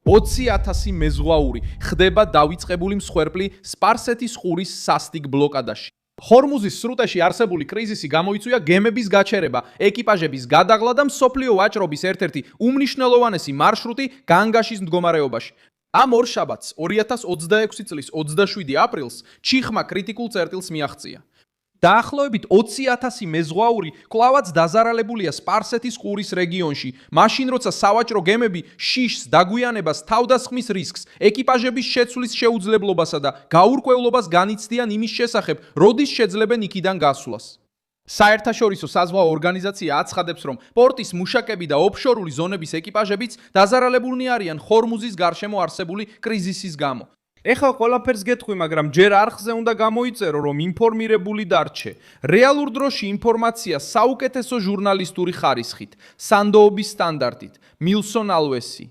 20,000 მეზღვაური ხდება დავიწყებული მსხვერპლი სპარსეთის ყურის სასტიკ ბლოკადაში. ჰორმუზის სრუტეში არსებული კრიზისი გამოიწვია გემების გაჩერება, ეკიპაჟების გადაღლა და მსოფლიო ვაჭრობის ერთ-ერთი უმნიშვნელოვანესი მარშრუტი განგაშის მდგომარეობაში. ამ ორ შაბათს 2026 წლის 27 აპრილს ჩიხმა კრიტიკულ წერტილს მიაღწია. დაახლოებით 20,000 მეზღვაური კვლავაც დაზარალებულია სპარსეთის ყურის რეგიონში, მაშინ როცა სავაჭრო გემები შიშს, დაგვიანებას, თავდასხმის რისკს, ეკიპაჟების შეცვლის შეუძლებლობასა და გაურკვევლობას განიცდიან იმის შესახებ, როდის შეძლებენ იქიდან გასვლას. საერთაშორისო საზღვაო ორგანიზაცია აცხადებს, რომ პორტის მუშაკები და ოფშორული ზონების ეკიპაჟებიც დაზარალებულნი არიან ჰორმუზის გარშემო არსებული კრიზისის გამო. ეხლა ყველაფერს გეტყვი, მაგრამ ჯერ არხზე უნდა გამოიწერო, რომ ინფორმირებული დარჩე. რეალურ დროში ინფორმაცია საუკეთესო ჟურნალისტური ხარისხით, სანდოობის სტანდარტით, მილსონ ალვესი.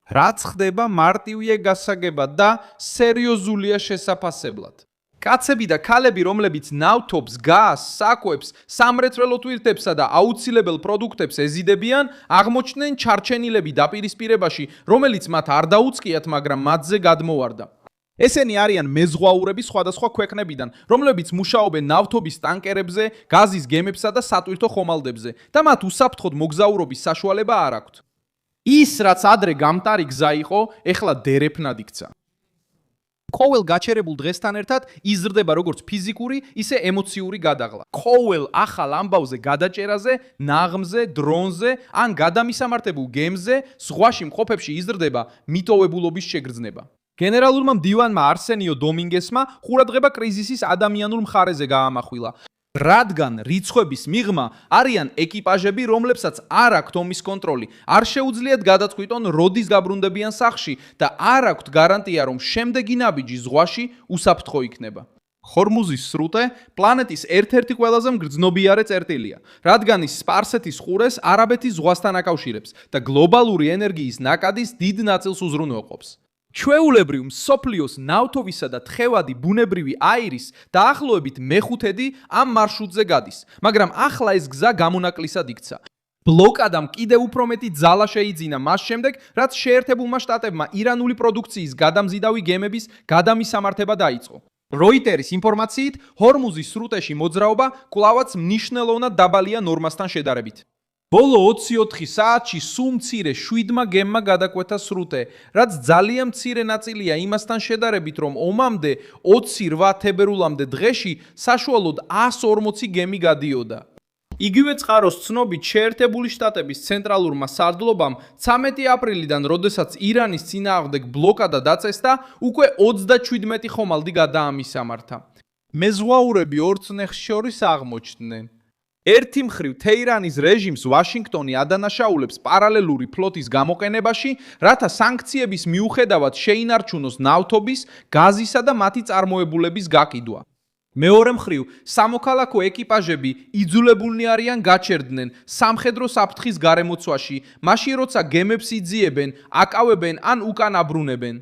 რაც ხდება მარტივია გასაგებად და სერიოზულია შესაფასებლად. კაცები და ქალები, რომლებიც ნავთობს, გაზს, საკვებს, სამრეწველო თვირთებსა და აუცილებელ პროდუქტებს ეზიდებიან, აღმოჩნდნენ ჩარჩენილები დაპირისპირებაში, რომელიც მათ არ დაუწყიათ, მაგრამ მათზე გადმოვარდა. ესენი არიან მეზღვაურები სხვადასხვა ქვეყნებიდან, რომლებიც მუშაობენ ნავთობის ტანკერებზე, გაზის გემებსა და სატვირთო ხომალდებზე და მათ უსაფრთხოდ მოგზაურობის საშუალება არ აქვთ. ის, რაც ადრე გამტარი გზა იყო, ეხლა დერეფნად იქცა. ყოველ გაჩერებულ დღესთან ერთად იზრდება როგორც ფიზიკური, ისე ემოციური გადაღლა. ყოველ ახალ ამბავზე გადაჭერაზე, ნაღმზე, დრონზე ან გადამისამართებულ გემზე, ზღვაში მყოფებში იზრდება მიტოვებულობის შეგრძნება. გენერალურმა მდივანმა არსენიო დომინგესმა ყურადღება კრიზისის ადამიანურ მხარეზე გაამახვილა, რადგან რიცხვების მიღმა არიან ეკიპაჟები, რომლებსაც არ აქვთ ომის კონტროლი, არ შეუძლიათ გადაწყვიტონ, როდის გაბრუნდებიან სახლში და არ აქვთ გარანტია, რომ შემდეგი ნაბიჯი ზღვაში უსაფრთხო იქნება. ჰორმუზის სრუტე პლანეტის ერთ-ერთი ყველაზე მგრძნობიარე წერტილია, რადგან ის სპარსეთის ყურეს არაბეთის ზღვასთან აკავშირებს და გლობალური ენერგიის ნაკადის დიდ ნაწილს უზრუნველყოფს. ჩვეულებრივ მსოფლიოს ნავთობისა და თხევადი ბუნებრივი აირის დაახლოებით მეხუთედი ამ მარშრუტზე გადის, მაგრამ ახლა ეს გზა გამონაკლისად იქცა. ბლოკადამ კიდევ უფრო მეტი ძალა შეიძინა მას შემდეგ, რაც შეერთებულმა შტატებმა ირანული პროდუქციის გადამზიდავი გემების გადამისამართება დაიწყო. როიტერის ინფორმაციით, ჰორმუზის სრუტეში მოძრაობა კვლავაც მნიშვნელოვნად დაბალია ნორმასთან შედარებით. ბოლო 24 საათში სულ მცირე 7 გემმა გადაკვეთა სრუტე, რაც ძალიან მცირე ნაწილია იმასთან შედარებით, რომ ომამდე 28 თებერვლამდე დღეში საშუალოდ 140 გემი გადიოდა. იგივე წყაროს ცნობით, შეერთებული შტატების ცენტრალურმა სარდლობამ 13 აპრილიდან, როდესაც ირანის წინააღმდეგ ბლოკადა დაწესდა, უკვე 37 ხომალდი გადაამისამართა. მეზღვაურები ორ წნეხს შორის აღმოჩნდნენ. ერთი მხრივ თეირანის რეჟიმს ვაშინგტონი ადანაშაულებს პარალელური ფლოტის გამოყენებაში, რათა სანქციების მიუხედავად შეინარჩუნოს ნავთობის, გაზისა და მათი წარმოებულების გაკიდვა. მეორე მხრივ, სამოქალაქო ეკიპაჟები იძულებულნი არიან გაჩერდნენ სამხედრო საფრთხის გარემოცვაში, მაშინ როცა გემებს იძიებენ, აკავებენ ან უკან აბრუნებენ.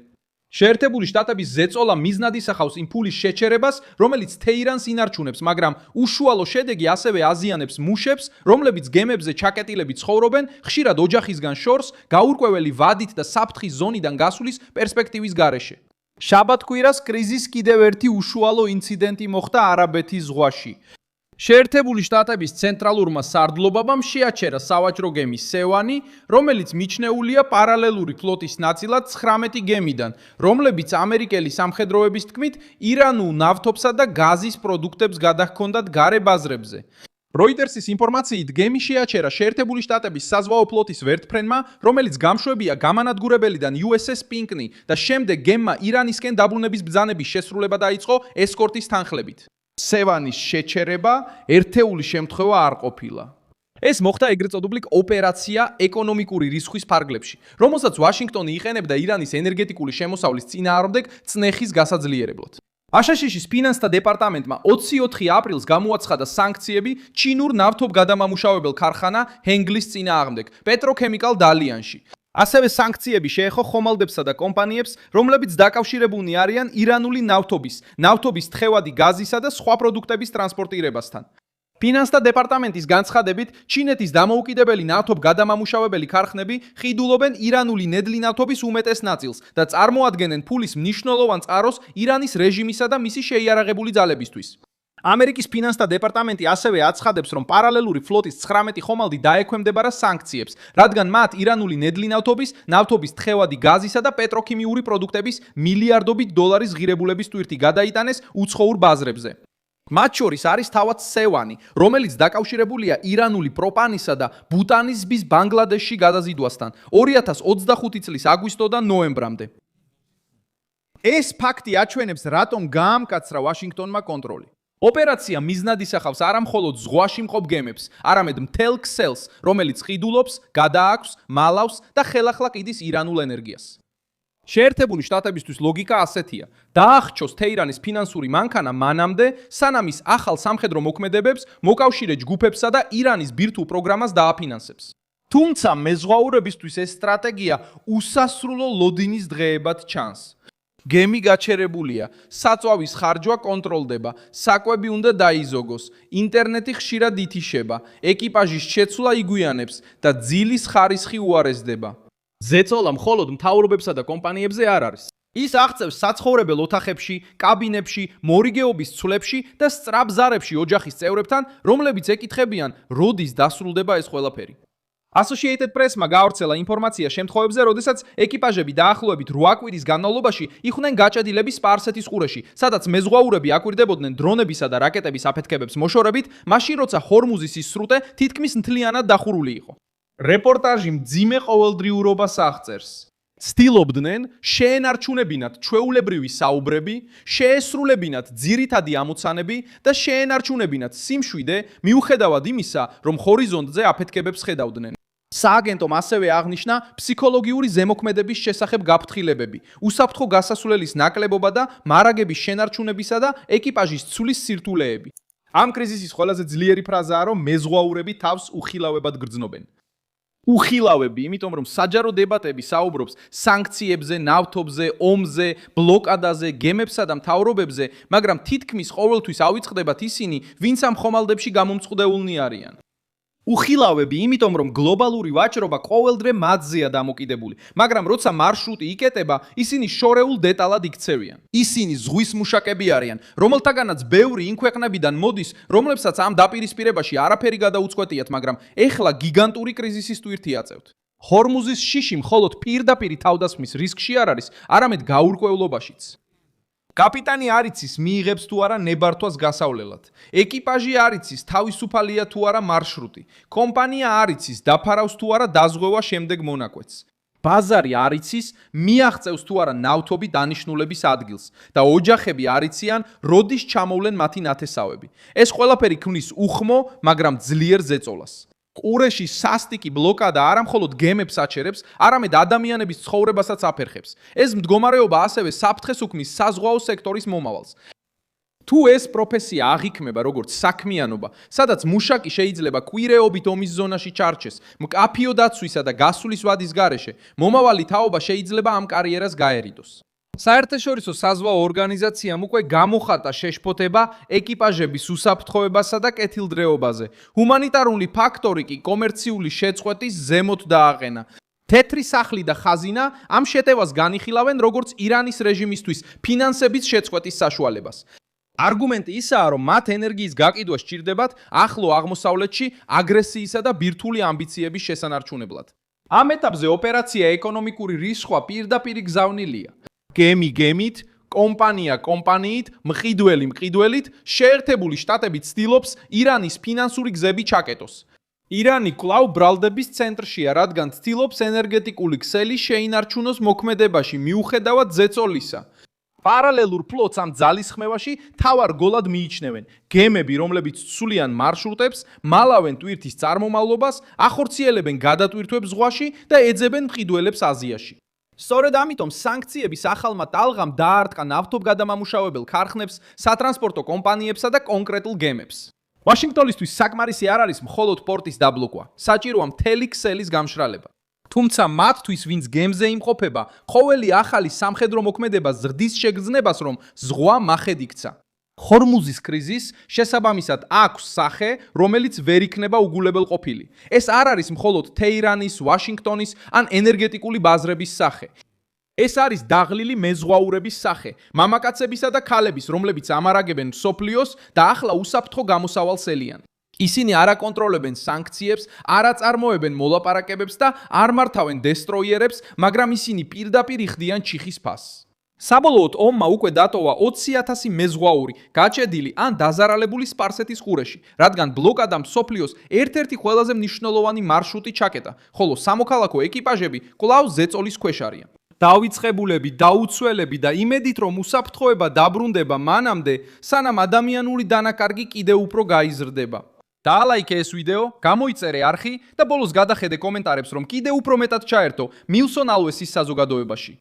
შეერთებული შტატების ზეწოლა მიზნად ისახავს იმ ფულის შეჩერებას, რომელიც თეირანს ინარჩუნებს, მაგრამ უშუალო შედეგი ასევე აზიანებს მუშებს, რომლებიც გემებზე ჩაკეტილები ცხოვრობენ, ხშირად ოჯახისგან შორს, გაურკვეველი ვადით და საფრთხის ზონიდან გასვლის პერსპექტივის გარეშე. შაბათ-კვირას კრიზისს კიდევ ერთი უშუალო ინციდენტი მოხდა არაბეთის ზღვაში. შეერთებული შტატების ცენტრალურმა სარდლობამ შეაჩერა სავაჭრო გემი სევანი, რომელიც მიჩნეულია პარალელური ფლოტის ნაწილად 19 გემიდან, რომლებიც ამერიკელი სამხედროების თქმით ირანულ ნავთობსა და გაზის პროდუქტებს გადაჰქონდათ გარე ბაზრებზე. როიტერსის ინფორმაციით, გემი შეაჩერა შეერთებული შტატების საზღვაო ფლოტის ვერტფრენმა, რომელიც გამშვებია გამანადგურებელიდან USS Pinckney და შემდეგ გემმა ირანისკენ დაბრუნების ბრძანების შესრულება დაიწყო ესკორტის თანხლებით. სევანის შეჩერება ერთეული შემთხვევა არ ყოფილა. ეს მოხდა ეგრეთ წოდებული ოპერაცია ეკონომიკური რისხვის ფარგლებში, რომელსაც ვაშინგტონი იყენებდა ირანის ენერგეტიკული შემოსავლის წინააღმდეგ წნეხის გასაძლიერებლად. აშშ-ის ფინანსთა დეპარტამენტმა 24 აპრილს გამოაცხადა სანქციები ჩინურ ნავთობგადამამუშავებელ ქარხანა ჰენგლის წინააღმდეგ პეტროქემიკალ დალიანში. ასევე სანქციები შეეხო ხომალდებსა და კომპანიებს, რომლებიც დაკავშირებულნი არიან ირანული ნავთობის თხევადი გაზისა და სხვა პროდუქტების ტრანსპორტირებასთან. ფინანსთა დეპარტამენტის განცხადებით, ჩინეთის დამოუკიდებელი ნავთობ-გადამამუშავებელი ქარხნები ხიდულობენ ირანული ნედლი ნავთობის უმეტეს ნაწილს და წარმოადგენენ ფულის მნიშვნელოვან წყაროს ირანის რეჟიმისა და მისი შეიარაღებული ძალებისთვის. ამერიკის ფინანსთა დეპარტამენტი ასევე აცხადებს, რომ პარალელური ფლოტის 19 ხომალდი დაექვემდებარა სანქციებს, რადგან მათ ირანული ნედლი ნავთობის თხევადი გაზისა და პეტროქიმიური პროდუქტების მილიარდობით დოლარის ღირებულების ტვირთი გადაიტანეს უცხოურ ბაზრებზე. მათ შორის არის თავად სევანი, რომელიც დაკავშირებულია ირანული პროპანისა და ბუტანის ზღვის ბანგლადეშში გადაზიდვასთან 2025 წლის აგვისტოდან ნოემბრამდე. ეს ფაქტი აჩვენებს, რატომ გაამკაცრა ვაშინგტონმა კონტროლი. ოპერაცია მიზნად ისახავს არა მხოლოდ ზღვაში მყოფ გემებს, არამედ მთელ ქსელს, რომელიც ხიდულობს, გადააქვს, მალავს და ხელახლა ყიდის ირანულ ენერგიას. შეერთებული შტატებისთვის ლოგიკა ასეთია: დაახჩოს თეირანის ფინანსური მანქანა მანამდე, სანამ ის ახალ სამხედრო მოქმედებებს, მოკავშირე ჯგუფებსა და ირანის ბირთვულ პროგრამას დააფინანსებს. თუმცა მეზღვაურებისთვის ეს სტრატეგია უსასრულო ლოდინის დღეებად ჩანს. გემი გაჩერებულია, საწვავის ხარჯვა კონტროლდება, საკვები უნდა დაიზოგოს, ინტერნეტი ხშირად ითიშება, ეკიპაჟის შეცვლა იგვიანებს და ძილის ხარისხი უარესდება. ზეწოლა მხოლოდ მთავრობებსა და კომპანიებზე არ არის. ის აღწევს საცხოვრებელ ოთახებში, კაბინებში, მორიგეობის ცვლებში და სწრაფზარებში ოჯახის წევრებთან, რომლებიც ეკითხებიან, როდის დასრულდება ეს ყველაფერი. Associated Press-მა გაავრცელა ინფორმაცია შემთხვევებზე, როდესაც ეკიპაჟები დაახლოებით 8 კვირის განმავლობაში იყვნენ გაჭედილები სპარსეთის ყურეში, სადაც მეზღვაურები აკვირდებოდნენ დრონებისა და რაკეტების აფეთქებებს მოშორებით, მაშინ როცა ჰორმუზის ის სრუტე თითქმის მთლიანად დახურული იყო. რეპორტაჟი მძიმე ყოველდღიურობას აღწერს. ცდილობდნენ შეენარჩუნებინათ ჩვეულებრივი საუბრები, შეესრულებინათ ძირითადი ამოცანები და შეენარჩუნებინათ სიმშვიდე, მიუხედავად იმისა, რომ ჰორიზონტზე აფეთქებებს ხედავდნენ. სააგენტომ ასევე აღნიშნა ფსიქოლოგიური ზემოქმედების შესახებ გაფრთხილებები, უსაფრთხო გასასვლელის ნაკლებობა და მარაგების შენარჩუნებისა და ეკიპაჟის ცვლის სირთულეები. ამ კრიზისის ყველაზე ძლიერი ფრაზაა, რომ მეზღვაურები თავს უხილავებად გრძნობენ. უხილავები, იმიტომ რომ საჯარო დებატები საუბრობს სანქციებზე, ნავთობზე, ომზე, ბლოკადაზე, გემებსა და მთავრობებზე, მაგრამ თითქმის ყოველთვის ავიწყდებათ ისინი, ვინც ამ ხომალდებში გამომწყვდეულნი არიან. უხილავები, იმიტომ რომ გლობალური ვაჭრობა ყოველდღე მათზეა დამოკიდებული, მაგრამ როცა მარშრუტი იკეტება, ისინი შორეულ დეტალად იქცევიან. ისინი ზღვის მუშაკები არიან, რომელთაგანაც ბევრი იმ ქვეყნებიდან მოდის, რომლებსაც ამ დაპირისპირებაში არაფერი გადაუწყვეტიათ, მაგრამ ეხლა გიგანტური კრიზისის ტვირთი აწევთ. ჰორმუზის შიში მხოლოდ პირდაპირი თავდასხმის რისკში არ არის, არამედ გაურკვევლობაშიც. კაპიტანი არ იცის მიიღებს თუ არა ნებართვას გასავლელად. ეკიპაჟი არ იცის თავისუფალია თუ არა მარშრუტი. კომპანია არ იცის დაფარავს თუ არა დაზღვევა შემდეგ მონაკვეთს. ბაზარი არ იცის მიაღწევს თუ არა ნავთობი დანიშნულების ადგილს და ოჯახები არ იციან როდის ჩამოვლენ მათი ნათესავები. ეს ყველაფერი ქმნის უხმო, მაგრამ ძლიერ ზეწოლას. ყურეში სასტიკი ბლოკადა არა მხოლოდ გემებს აჩერებს, არამედ ადამიანების ცხოვრებასაც აფერხებს. ეს მდგომარეობა ასევე საფრთხეს უქმნის საზღვაო სექტორის მომავალს. თუ ეს პროფესია აღიქმება როგორც საქმიანობა, სადაც მუშაკი შეიძლება კვირეობით ომის ზონაში ჩარჩეს, მკაფიო დაცვისა და გასulis ვადის გარეშე, მომავალი თაობა შეიძლება ამ კარიერას გაერიდოს. საერთაშორისო საზღვაო ორგანიზაციამ უკვე გამოხატა შეშფოთება ეკიპაჟების უსაფრთხოებასა და კეთილდღეობაზე. ჰუმანიტარული ფაქტორი კი კომერციული შეწყვეტის ზემოთ დააყენა. თეთრი სახლი და ხაზინა ამ შეტევას განიხილავენ როგორც ირანის რეჟიმისთვის ფინანსების შეწყვეტის საშუალებას. არგუმენტი ისაა, რომ მათ ენერგიის გაყიდვა სჭირდებათ ახლო აღმოსავლეთში აგრესიისა და ბირთვული ამბიციების შესანარჩუნებლად. ამ ეტაპზე ოპერაცია ეკონომიკური რისხვა პირდაპირ გზავნილია. გემი გემით, კომპანია კომპანიით, მყიდველი მყიდველით, შეერთებული შტატები ცდილობს ირანის ფინანსური გზები ჩაკეტოს. ირანი კვლავ ბრალდების ცენტრშია, რადგან ცდილობს ენერგეტიკული ქსელი შეინარჩუნოს მოქმედებაში, მიუხედავად ზეწოლისა. პარალელურ ფლოტს ამ ძალისხმევაში თავარ გოლად მიიჩნევენ. გემები, რომლებიც ცვლიან მარშრუტებს, მალავენ ტვირთის წარმომავლობას, ახორციელებენ გადატვირთვებს ზღვაში და ეძებენ მყიდველებს აზიაში. სწორედ ამიტომ სანქციების ახალმა ტალღამ დაარტყა ნავთობგადამამუშავებელ ქარხნებს, სატრანსპორტო კომპანიებსა და კონკრეტულ გემებს. ვაშინგტონისთვის საკმარისი არ არის მხოლოდ პორტის დაბლოკვა, საჭიროა მთელი ქსელის გამშრალება. თუმცა მათთვის, ვინც გემზე იმყოფება, ყოველი ახალი სამხედრო მოქმედება ზრდის შეგრძნებას, რომ ზღვა მახედ იქცა. ხორმუზის კრიზისს შესაბამისად აქვს სახე, რომელიც ვერ იქნება უგულებელყოფილი. ეს არ არის მხოლოდ თეირანის, ვაშინგტონის ან ენერგეტიკული ბაზრების სახე. ეს არის დაღლილი მეზღვაურების სახე, მამაკაცებისა და ქალების, რომლებიც ამარაგებენ მსოფლიოს და ახლა უსაფრთხო გამოსავალს ელიან. ისინი არ აკონტროლებენ სანქციებს, არ აწარმოებენ მოლაპარაკებებს და არ მართავენ დესტროიერებს, მაგრამ ისინი პირდაპირ იხდიან ჩიხის ფასს. საბოლოოდ ომმა უკვე დატოვა 20,000 მეზღვაური, გაჭედილი ან დაზარალებული სპარსეთის ყურეში, რადგან ბლოკადამ მსოფლიოს ერთ-ერთი ყველაზე მნიშვნელოვანი მარშრუტი ჩაკეტა, ხოლო სამოქალაქო ეკიპაჟები კვლავ ზეწოლის ქვეშ არიან. დავიწყებულები, დაუცველები და იმედით, რომ უსაფრთხოება დაბრუნდება მანამდე, სანამ ადამიანური დანაკარგი კიდევ უფრო გაიზრდება. დაალაიქე ეს ვიდეო, გამოიწერე არხი და ბოლოს გადახედე კომენტარებს, რომ კიდევ უფრო მეტად ჩაერთო მილსონ ალვესის საზოგადოებაში.